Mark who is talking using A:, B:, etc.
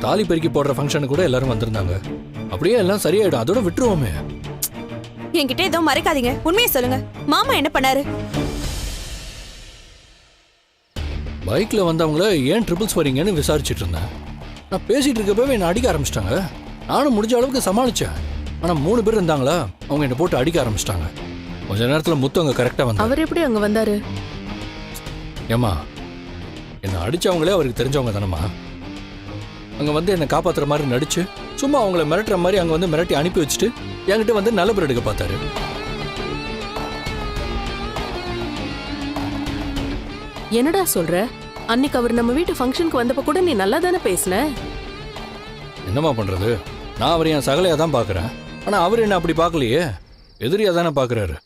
A: தாலி பெருக்கி போடுற ஃபங்க்ஷனுக்கு கூட எல்லாரும் வந்திருந்தாங்க. அப்படியே எல்லாம் சரியாயிடும், அதோட விட்டுருவோமே.
B: என்கிட்ட ஏதோ மறைக்காதீங்க, உண்மையை சொல்லுங்க. மாமா என்ன பண்ணாரு?
A: பைக்ல வந்தவங்கள ஏன் ட்ரிபிள்ஸ் வரீங்கன்னு விசாரிச்சுட்டு இருந்தேன். நான் பேசிட்டு இருக்கப்பவே என்ன அடிக்க ஆரம்பிச்சிட்டாங்க. நானும் முடிஞ்ச அளவுக்கு சமாளிச்சேன். ஆனா 3 பேர் இருந்தாங்களா, அவங்க என்ன போட்டு அடிக்க ஆரம்பிச்சிட்டாங்க. கொஞ்ச நேரத்துல முத்து அங்க கரெக்டா வந்தாரு.
C: அவர் எப்படி அங்க வந்தாரு?
A: ஏமா, என்ன அடிச்சவங்களே அவருக்கு தெரிஞ்சவங்க தானம்மா. அங்க வந்து என்ன காப்பாத்துற மாதிரி நடிச்சு சும்மா அவங்கள மிரட்டுற மாதிரி அங்க வந்து மிரட்டி அனுப்பி வச்சுட்டு என்கிட்ட வந்து நல்ல பேர் எடுக்க பார்த்தாரு.
C: என்னடா சொல்ற? அன்னைக்கு அவர் நம்ம வீட்டு ஃபங்க்ஷனுக்கு வந்தப்ப கூட நீ நல்லா தானே பேசின.
A: என்னம்மா பண்றது, நான் அவர் என் சகலையா தான் பாக்குறேன். ஆனா அவர் என்ன அப்படி பார்க்கலையே, எதிரியா தானே பாக்குறாரு.